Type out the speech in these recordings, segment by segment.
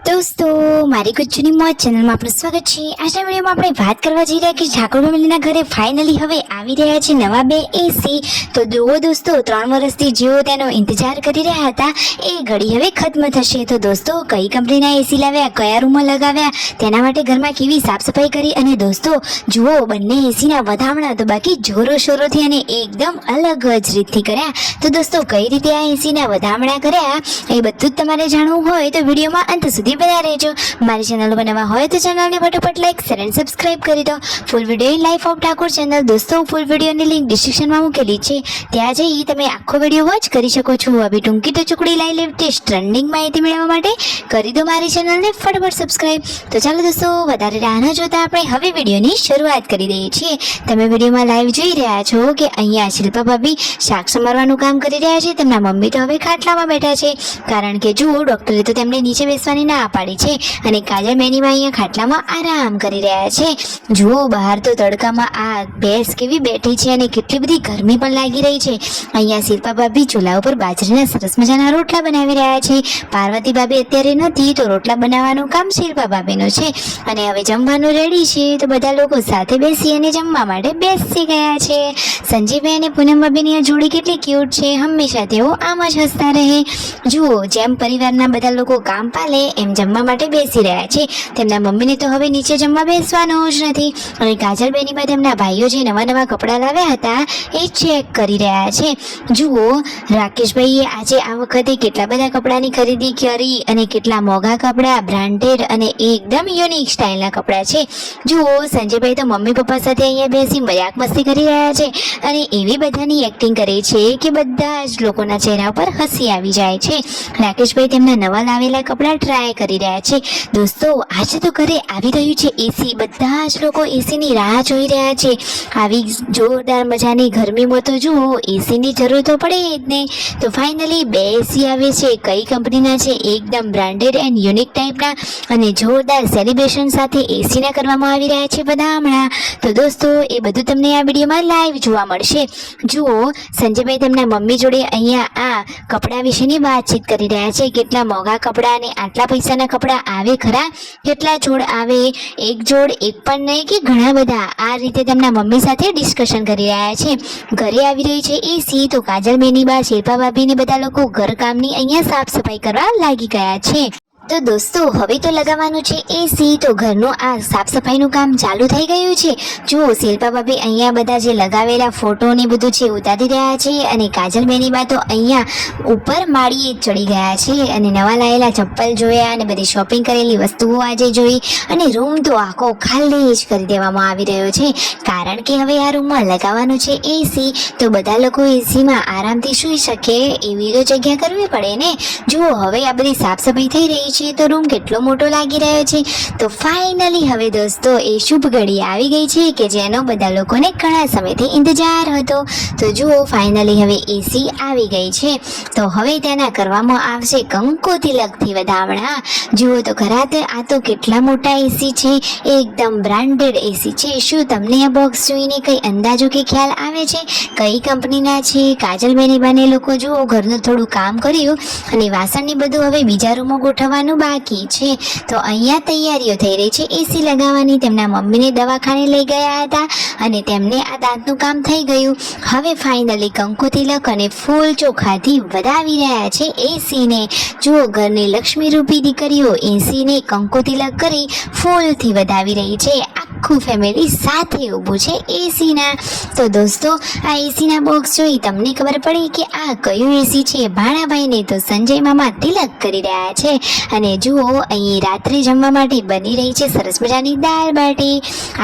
दोस्तों मारी गुज्जुनी मौज चैनल में आपનું સ્વાગત છે। આજના વિડિયોમાં આપણે વાત કરવા જઈ રહ્યા કે ઠાકોર ફેમિલીના ઘરે ફાઇનલી હવે આવી રહ્યા છે નવા બે એસી। તો જુઓ દોસ્તો 3 વર્ષથી જેઓ તેનો ઇંતજાર કરી રહ્યા હતા એ ઘડી હવે ખત્મ થશે। તો દોસ્તો કઈ કંપનીના એસી લાવ્યા, કયા રૂમમાં લગાવ્યા, તેના માટે ઘરમાં કેવી સાફ સફાઈ કરી અને દોસ્તો જુઓ બંને એસીના વધામણા તો બાકી જોરો શોરોથી અને એકદમ અલગ જ રીતથી કર્યા। તો દોસ્તો કઈ રીતે આ એસીના વધામણા કર્યા એ બધું જ તમારે જાણવું હોય તો વિડીયોમાં અંત સુધી બન્યા રહેજો। મારી ચેનલ પર નવા હોય તો ચેનલને ફટાફટ લાઈક શેર અને સબસ્ક્રાઇબ કરી દો। Full video life of Thakor channel દોસ્તો ફૂલ વિડીયોની લિંક ડિસ્ક્રિપ્શનમાં મૂકેલી છે, ત્યાં જઈ તમે આખો વિડીયો વોચ કરી શકો છો। આવી ટૂંકી તો ચુકડી લાઈ લેટેસ્ટ ટ્રેન્ડિંગ માહિતી મેળવવા માટે કરી દો મારી ચેનલને ફટાફટ સબસ્ક્રાઇબ। તો ચાલો દોસ્તો વધારે રાહ ન જોતા આપણે હવે વિડીયોની શરૂઆત કરી દઈએ છીએ। તમે વિડીયોમાં લાઈવ જોઈ રહ્યા છો કે અહીંયા શિલ્પા ભાભી શાક સમારવાનું કામ કરી રહ્યા છે। તેમના મમ્મી તો હવે ખાટલામાં બેઠા છે, કારણ કે જુઓ ડોક્ટરે તો તેમને નીચે બેસવાની ના પાડી છે અને કાજલ બેનીમાં અહીંયા ખાટલામાં આરામ કરી રહ્યા છે। જુઓ બહાર તો તડકામાં આ ભેંસ કેવી બેઠી છે અને કેટલી બધી ગરમી પણ લાગી રહી છે। અહીંયા શિલ્પા ભાભી ચૂલા ઉપર બાજરીના સરસ મજાના રોટલા બનાવી રહ્યા છે। પાર્વતી ભાભી અત્યારે નથી તો રોટલા બનાવવાનું કામ શિલ્પા ભાભીનું છે અને હવે જમવાનું રેડી છે તો બધા લોકો સાથે બેસી અને જમવા માટે બેસી ગયા છે। સંજીવભાઈ અને પૂનમ ભાભીની આ જોડી કેટલી ક્યુટ છે, હંમેશા તેઓ આમ જ હસતા રહે। જુઓ જેમ પરિવારના બધા લોકો કામ પાલે એમ જમવા માટે બેસી રહ્યા છે। તેમના મમ્મીને તો હવે નીચે જમવા બેસવાનું જ નથી અને કાજલ બેનીમાં તેમના ભાઈઓ જે નવા નવા કપડાં લાવ્યા હતા એ ચેક કરી રહ્યા છે। જુઓ રાકેશભાઈએ આજે આ વખતે કેટલા બધા કપડાની ખરીદી કરી અને કેટલા મોંઘા કપડાં, બ્રાન્ડેડ અને એકદમ યુનિક સ્ટાઇલના કપડાં છે। જુઓ સંજયભાઈ તો મમ્મી પપ્પા સાથે અહીંયા બેસી મજાક મસ્તી કરી રહ્યા છે અને એવી બધાની એક્ટિંગ કરે છે કે બધા જ લોકોના ચહેરા પર હસી આવી જાય છે। રાકેશભાઈ તેમના નવા લાવેલા કપડાં ટ્રાય કરી રહ્યા છે। દોસ્તો આજે તો ઘરે આવી રહ્યું છે એસી, બધા જ લોકો એસીની રાહ જોઈ રહ્યા છે। આવી જોરદાર મજાની ગરમીમાં તો જુઓ એસીની જરૂર તો પડે જ ને। તો ફાઇનલી બે એસી આવે છે, કઈ કંપનીના છે, એકદમ બ્રાન્ડેડ એન્ડ યુનિક ટાઈપના અને જોરદાર સેલિબ્રેશન સાથે એસીના કરવામાં આવી રહ્યા છે બધા હમણાં। તો દોસ્તો એ બધું તમને આ વિડીયોમાં લાઈવ જોવા મળશે। જુઓ સંજયભાઈ તેમના મમ્મી જોડે અહીંયા આ કપડાં વિશેની વાતચીત કરી રહ્યા છે। કેટલા મોંઘા કપડાં અને આટલા પૈસાના કપડાં આવે ખરા, કેટલા જોડ આવે, એક જોડ એક પણ નહીં કે ઘણા બધા, આ રીતે તેમના મમ્મી સાથે ડિસ્કશન કરી રહ્યા છે। ઘરે આવી રહી છે એસી તો કાજલ બેની બા, શિલ્પા ભાભી ને બધા લોકો ઘરકામની અહીંયા સાફ સફાઈ કરવા લાગી ગયા છે। તો દોસ્તો હવે તો લગાવવાનું છે એસી, તો ઘરનું આ સાફ સફાઈનું કામ ચાલુ થઈ ગયું છે। જુઓ શિલ્પા ભાભી અહીંયા બધા જે લગાવેલા ફોટો ને બધું છે ઉતારી રહ્યા છે અને કાજલ બેની બા તો અહીંયા ઉપર માળીએ ચડી ગયા છે અને નવા લાવેલા ચપ્પલ જોયા અને બધી શોપિંગ કરેલી વસ્તુઓ આજે જોઈ અને રૂમ તો આખો ખાલી જ કરી દેવામાં આવી રહ્યો છે, કારણ કે હવે આ રૂમમાં લગાવવાનું છે એસી। તો બધા લોકો એસીમાં આરામથી સૂઈ શકે એવી તો જગ્યા કરવી પડે ને। જુઓ હવે આ બધી સાફ સફાઈ થઈ રહી છે તો રૂમ કેટલો મોટો લાગી રહ્યો છે। તો ફાઇનલી હવે દોસ્તો એ શુભ ઘડી આવી ગઈ છે કે જેનો બધા લોકોને ઘણા સમયથી ઇંતજાર હતો। તો જુઓ ફાઇનલી હવે એસી આવી ગઈ છે તો હવે તેના કરવામાં આવશે કંકુ તિલકથી વધામણા। જુઓ તો ખરા આ તો કેટલા મોટા એસી છે, એકદમ બ્રાન્ડેડ એસી છે। શું તમને આ બોક્સ જોઈને કઈ અંદાજો કે ખ્યાલ આવે છે કઈ કંપનીના છે? કાજલ બેની બાને લોકો જુઓ ઘરનું થોડું કામ કર્યું અને વાસણની બધું હવે બીજા રૂમમાં ગોઠવવાનું બાકી છે। તો અહીંયા તૈયારીઓ થઈ રહી છે એસી લગાવવાની। તેમના મમ્મીને દવાખાને લઈ ગયા હતા અને તેમને આ દાંતનું કામ થઈ ગયું। હવે ફાઇનલી કંકુ તિલક અને ફૂલ ચોખાથી વધાવી રહ્યા છે એસીને। જુઓ ઘરની લક્ષ્મી રૂપી દીકરીઓ એસીને કંકુ તિલક કરી ફૂલથી વધાવી રહી છે। આખું ફેમિલી સાથે ઊભું છે એસીના। તો દોસ્તો આ એસીના બોક્સ જોઈ તમને ખબર પડી કે આ કયું એસી છે? ભાણાભાઈને તો સંજય મામા તિલક કરી રહ્યા છે અને જુઓ અહીં રાત્રે જમવા માટે બની રહી છે સરસ મજાની દાળ બાટી।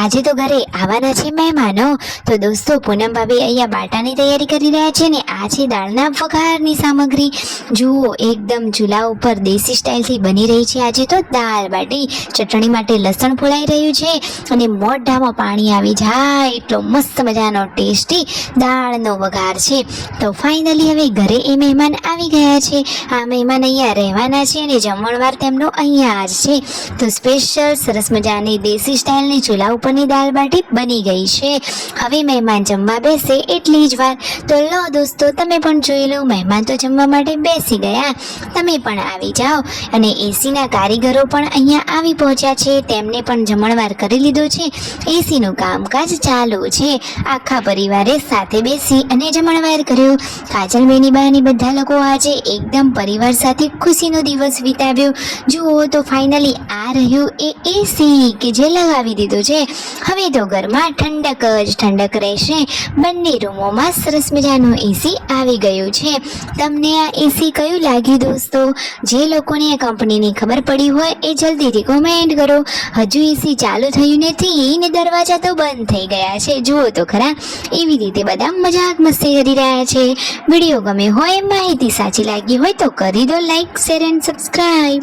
આજે તો ઘરે આવવાના છે મહેમાનો। તો દોસ્તો પૂનમ ભાભી અહીંયા બાટાની તૈયારી કરી રહ્યા છે ને આ છે દાળના વઘારની સામગ્રી। જુઓ એકદમ ચૂલા ઉપર દેશી સ્ટાઇલથી બની રહી છે આજે તો દાળ બાટી। ચટણી માટે લસણ ફોલાઈ રહ્યું છે અને મોઢામાં પાણી આવી જાય એટલો મસ્ત મજાનો ટેસ્ટી દાળનો વઘાર છે. તો ફાઇનલી હવે ઘરે એ મહેમાન આવી ગયા છે. આ મહેમાન અહીંયા રહેવાના છે અને જમણવાર તેમનો અહીંયા જ છે. તો સ્પેશિયલ સરસ મજાની દેશી સ્ટાઇલની ચૂલા ઉપરની દાળ બાટી બની ગઈ છે. હવે મહેમાન જમવા બેસે એટલી જ વાર. તો લો દોસ્તો, તમે પણ જોઈ લો, મહેમાન તો જમવા માટે બેસી ગયા. તમે પણ આવી જાઓ. અને એસીના કારીગરો પણ અહીંયા આવી પહોંચ્યા છે. તેમને પણ જમણવાર કરી લીધો છે. એસીનું કામકાજ ચાલુ છે. આખા પરિવારે સાથે બેસી અને જમણવાર કર્યો. કાજલ બેની બહાની બધા લોકો આજે એકદમ પરિવાર સાથે ખુશીનો દિવસ વિતાવ્યો. જુઓ તો ફાઇનલી આ રહ્યું એ એસી કે જે લગાવી દીધું છે. હવે તો ઘરમાં ઠંડક જ ઠંડક રહેશે. બંને રૂમોમાં સરસ મજાનું એસી આવી ગયું છે. તમને આ એસી કયું લાગ્યું દોસ્તો? જે લોકોને આ કંપનીની ખબર પડી હોય એ જલ્દીથી કોમેન્ટ કરો. હજુ એસી ચાલુ થયું નથી ને દરવાજા તો બંધ થઈ ગયા છે. જુઓ તો ખરા, એવી રીતે બધા મજાક મસ્તી કરી રહ્યા છે. વિડીયો ગમે હોય, માહિતી સાચી લાગી હોય તો કરી દો લાઈક, શેર એન્ડ સબસ્ક્રાઈબ.